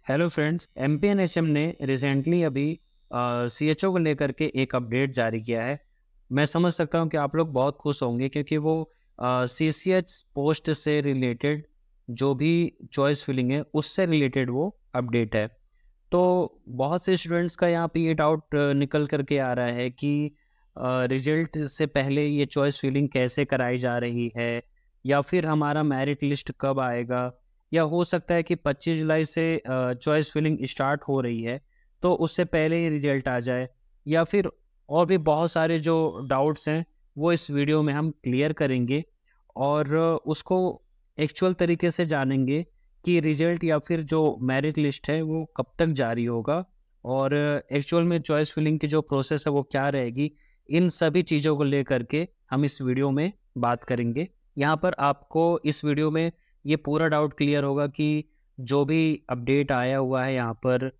Hello friends, एमपीएनएचएम ने recently अभी CHO को लेकर के एक अपडेट जारी किया है। मैं समझ सकता हूँ कि आप लोग बहुत खुश होंगे क्योंकि वो सीसीएच पोस्ट से रिलेटेड जो भी चॉइस फिलिंग है उससे रिलेटेड वो अपडेट है। तो बहुत से स्टूडेंट्स का यहाँ पे ये डाउट निकल करके आ रहा है कि रिजल्ट से पहले ये चॉइस फिलिंग कैसे कराई जा रही है, या फिर हमारा मेरिट लिस्ट कब आएगा, या हो सकता है कि 25 जुलाई से चॉइस फिलिंग स्टार्ट हो रही है तो उससे पहले ही रिजल्ट आ जाए, या फिर और भी बहुत सारे जो डाउट्स हैं वो इस वीडियो में हम क्लियर करेंगे और उसको एक्चुअल तरीके से जानेंगे कि रिजल्ट या फिर जो मेरिट लिस्ट है वो कब तक जारी होगा, और एक्चुअल में चॉइस फिलिंग की जो प्रोसेस है वो क्या रहेगी। इन सभी चीज़ों को लेकर के हम इस वीडियो में बात करेंगे। यहाँ पर आपको इस वीडियो में ये पूरा डाउट क्लियर होगा कि जो भी अपडेट आया हुआ है यहाँ पर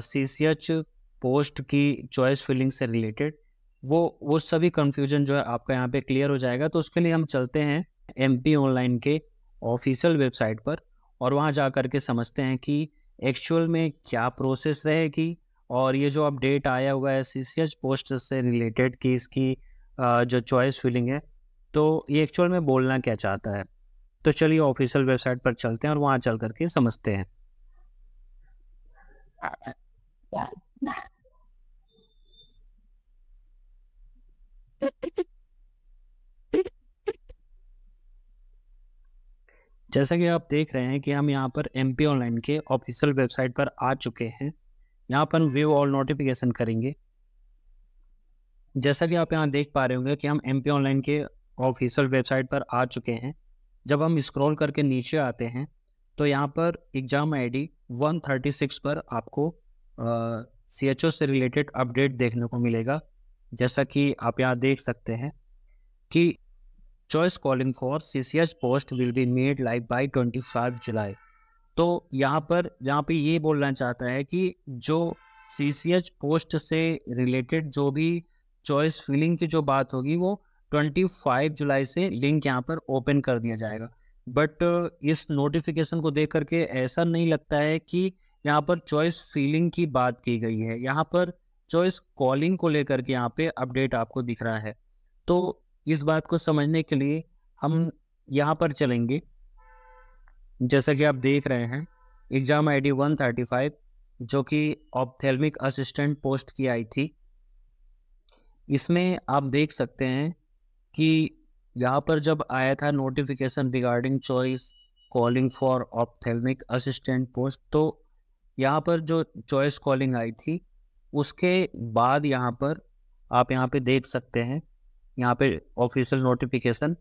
सीसीएच पोस्ट की चॉइस फिलिंग से रिलेटेड, वो सभी कंफ्यूजन जो है आपका यहाँ पे क्लियर हो जाएगा। तो उसके लिए हम चलते हैं एमपी ऑनलाइन के ऑफिशियल वेबसाइट पर और वहाँ जा कर के समझते हैं कि एक्चुअल में क्या प्रोसेस रहेगी, और ये जो अपडेट आया हुआ है सीसीएच पोस्ट से रिलेटेड कि इसकी जो चॉइस फिलिंग है तो ये एक्चुअल में बोलना क्या चाहता है। तो चलिए ऑफिशियल वेबसाइट पर चलते हैं और वहाँ चल करके समझते हैं। जैसा कि आप देख रहे हैं कि हम यहाँ पर एमपी ऑनलाइन के ऑफिशियल वेबसाइट पर आ चुके हैं। यहाँ पर व्यू ऑल नोटिफिकेशन करेंगे। जैसा कि आप यहाँ देख पा रहे होंगे कि हम एमपी ऑनलाइन के ऑफिशियल वेबसाइट पर आ चुके हैं। जब हम स्क्रॉल करके नीचे आते हैं तो यहाँ पर एग्ज़ाम आईडी 136 पर आपको सीएचओ से रिलेटेड अपडेट देखने को मिलेगा। जैसा कि आप यहाँ देख सकते हैं कि choice calling for CCH post will be made live bye 25 जुलाई। तो यहाँ पे ये बोलना चाहता है कि जो सीसीएच पोस्ट से रिलेटेड जो भी चॉइस फिलिंग की जो बात होगी वो 25 जुलाई से लिंक यहाँ पर ओपन कर दिया जाएगा। बट इस नोटिफिकेशन को देख करके ऐसा नहीं लगता है कि यहाँ पर चॉइस फिलिंग की बात की गई है। यहाँ पर चॉइस कॉलिंग को लेकर के यहाँ पे अपडेट आपको दिख रहा है। तो इस बात को समझने के लिए हम यहाँ पर चलेंगे। जैसा कि आप देख रहे हैं एग्ज़ाम आईडी 135 जो कि ऑप्थेल्मिक असिस्टेंट पोस्ट की आई थी, इसमें आप देख सकते हैं कि यहाँ पर जब आया था notification regarding choice calling for ophthalmic assistant post, तो यहाँ पर जो चॉइस कॉलिंग आई थी उसके बाद यहाँ पर आप यहाँ पे देख सकते हैं, यहाँ पे ऑफिशियल नोटिफिकेशन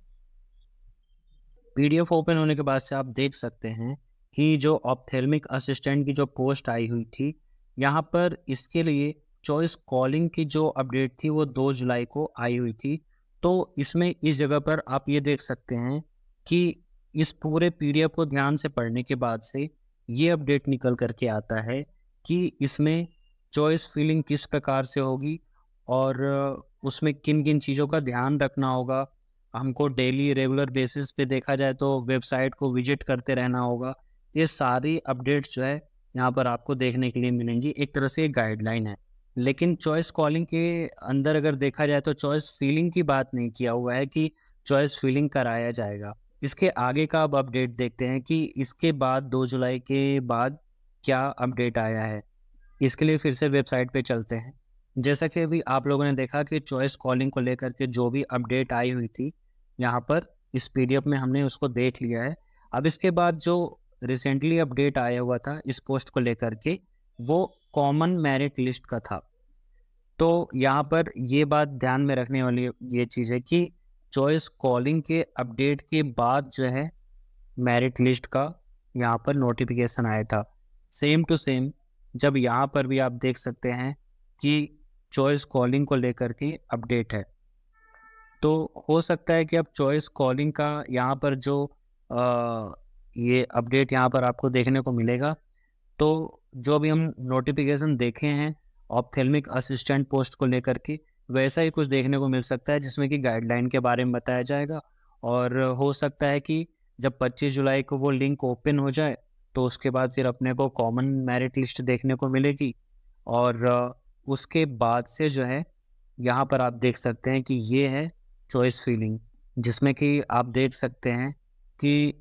पीडीएफ ओपन होने के बाद से आप देख सकते हैं कि जो ऑप्थेल्मिक असिस्टेंट की जो पोस्ट आई हुई थी, यहाँ पर इसके लिए चॉइस कॉलिंग की जो अपडेट थी वो 2 जुलाई को आई हुई थी। तो इसमें इस जगह पर आप ये देख सकते हैं कि इस पूरे पीडीएफ को ध्यान से पढ़ने के बाद से ये अपडेट निकल करके आता है कि इसमें चॉइस फिलिंग किस प्रकार से होगी और उसमें किन किन चीज़ों का ध्यान रखना होगा। हमको डेली रेगुलर बेसिस पे देखा जाए तो वेबसाइट को विजिट करते रहना होगा। ये सारी अपडेट्स जो है यहाँ पर आपको देखने के लिए मिलेंगी। एक तरह से गाइडलाइन है, लेकिन चॉइस कॉलिंग के अंदर अगर देखा जाए तो चॉइस फिलिंग की बात नहीं किया हुआ है कि चॉइस फिलिंग कराया जाएगा। इसके आगे का अब अपडेट देखते हैं कि इसके बाद 2 जुलाई के बाद क्या अपडेट आया है। इसके लिए फिर से वेबसाइट पे चलते हैं। जैसा कि अभी आप लोगों ने देखा कि चॉइस कॉलिंग को लेकर के जो भी अपडेट आई हुई थी यहाँ पर इस पीडीएफ में हमने उसको देख लिया है। अब इसके बाद जो रिसेंटली अपडेट आया हुआ था इस पोस्ट को लेकर के वो कॉमन मेरिट लिस्ट का था। तो यहाँ पर ये बात ध्यान में रखने वाली ये चीज़ है कि चॉइस कॉलिंग के अपडेट के बाद जो है मेरिट लिस्ट का यहाँ पर नोटिफिकेशन आया था। सेम टू सेम जब यहाँ पर भी आप देख सकते हैं कि चॉइस कॉलिंग को लेकर के अपडेट है। तो हो सकता है कि अब चॉइस कॉलिंग का यहाँ पर जो ये अपडेट यहाँ पर आपको देखने को मिलेगा। तो जो भी हम नोटिफिकेशन देखे हैं ऑप्थेल्मिक असिस्टेंट पोस्ट को लेकर के, वैसा ही कुछ देखने को मिल सकता है जिसमें कि गाइडलाइन के बारे में बताया जाएगा। और हो सकता है कि जब 25 जुलाई को वो लिंक ओपन हो जाए तो उसके बाद फिर अपने को कॉमन मेरिट लिस्ट देखने को मिलेगी। और उसके बाद से जो है यहाँ पर आप देख सकते हैं कि ये है चॉइस फिलिंग, जिसमें कि आप देख सकते हैं कि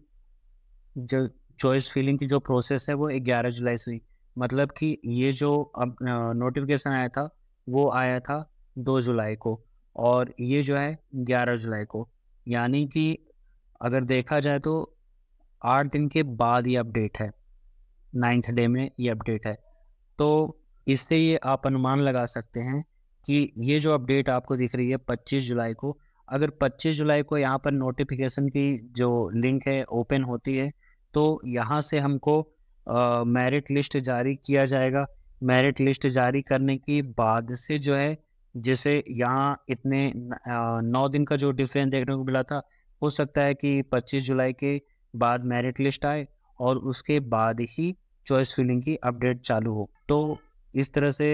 जो चॉइस फिलिंग की जो प्रोसेस है वो 11 जुलाई से हुई। मतलब कि ये जो अब नोटिफिकेशन आया था वो आया था 2 जुलाई को, और ये जो है 11 जुलाई को। यानी कि अगर देखा जाए तो 8 दिन के बाद ये अपडेट है, 9th डे में ये अपडेट है। तो इससे ये आप अनुमान लगा सकते हैं कि ये जो अपडेट आपको दिख रही है 25 जुलाई को, अगर 25 जुलाई को यहाँ पर नोटिफिकेशन की जो लिंक है ओपन होती है, तो यहाँ से हमको मेरिट लिस्ट जारी किया जाएगा। मेरिट लिस्ट जारी करने के बाद से जो है, जैसे यहाँ इतने 9 दिन का जो डिफरेंस देखने को मिला था, हो सकता है कि 25 जुलाई के बाद मेरिट लिस्ट आए और उसके बाद ही चॉइस फिलिंग की अपडेट चालू हो। तो इस तरह से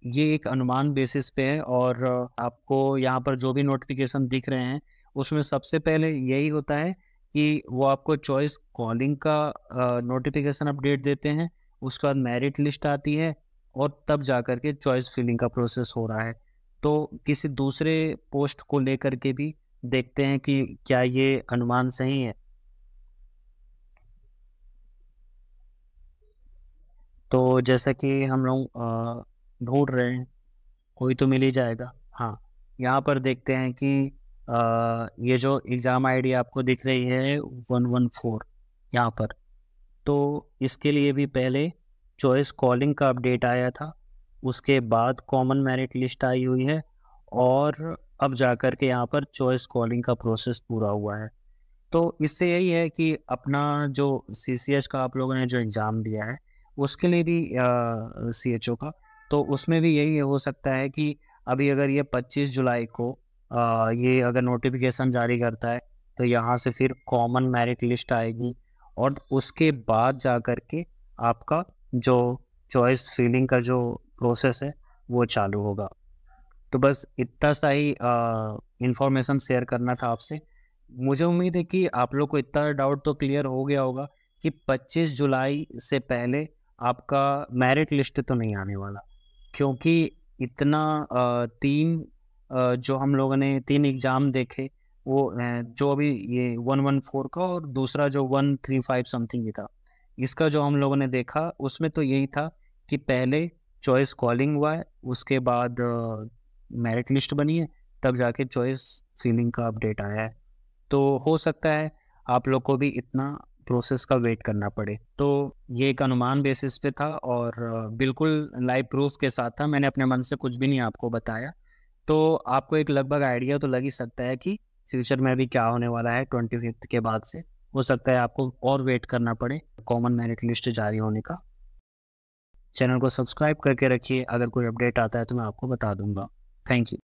ये एक अनुमान बेसिस पे है, और आपको यहाँ पर जो भी नोटिफिकेशन दिख रहे हैं उसमें सबसे पहले यही होता है कि वो आपको चॉइस कॉलिंग का नोटिफिकेशन अपडेट देते हैं, उसके बाद मेरिट लिस्ट आती है और तब जा कर के चॉइस फिलिंग का प्रोसेस हो रहा है। तो किसी दूसरे पोस्ट को लेकर के भी देखते हैं कि क्या ये अनुमान सही है। तो जैसा कि हम लोग ढूंढ रहे हैं, कोई तो मिल ही जाएगा। हाँ, यहाँ पर देखते हैं कि ये जो एग्ज़ाम आईडी आपको दिख रही है 114 यहाँ पर, तो इसके लिए भी पहले चॉइस कॉलिंग का अपडेट आया था, उसके बाद कॉमन मेरिट लिस्ट आई हुई है, और अब जा कर के यहाँ पर चॉइस कॉलिंग का प्रोसेस पूरा हुआ है। तो इससे यही है कि अपना जो CCH का आप लोगों ने जो एग्ज़ाम दिया है उसके लिए भी CHO का, तो उसमें भी यही हो सकता है कि अभी अगर ये 25 जुलाई को ये अगर नोटिफिकेशन जारी करता है, तो यहाँ से फिर कॉमन मेरिट लिस्ट आएगी और उसके बाद जा कर के आपका जो चॉइस फिलिंग का जो प्रोसेस है वो चालू होगा। तो बस इतना सा ही इंफॉर्मेशन शेयर करना था आपसे। मुझे उम्मीद है कि आप लोग को इतना डाउट तो क्लियर हो गया होगा कि 25 जुलाई से पहले आपका मेरिट लिस्ट तो नहीं आने वाला, क्योंकि इतना 3 जो हम लोगों ने 3 एग्ज़ाम देखे, वो जो अभी ये 114 का और दूसरा जो 135 समथिंग ही था, इसका जो हम लोगों ने देखा उसमें तो यही था कि पहले चॉइस कॉलिंग हुआ है, उसके बाद मेरिट लिस्ट बनी है, तब जाके चॉइस फिलिंग का अपडेट आया है। तो हो सकता है आप लोग को भी इतना प्रोसेस का वेट करना पड़े। तो ये एक अनुमान बेसिस पे था, और बिल्कुल लाइव प्रूफ के साथ था, मैंने अपने मन से कुछ भी नहीं आपको बताया। तो आपको एक लगभग आइडिया तो लग ही सकता है कि फ्यूचर में अभी क्या होने वाला है 25th के बाद से। हो सकता है आपको और वेट करना पड़े कॉमन मेरिट लिस्ट जारी होने का। चैनल को सब्सक्राइब करके रखिए, अगर कोई अपडेट आता है तो मैं आपको बता दूंगा। Thank you.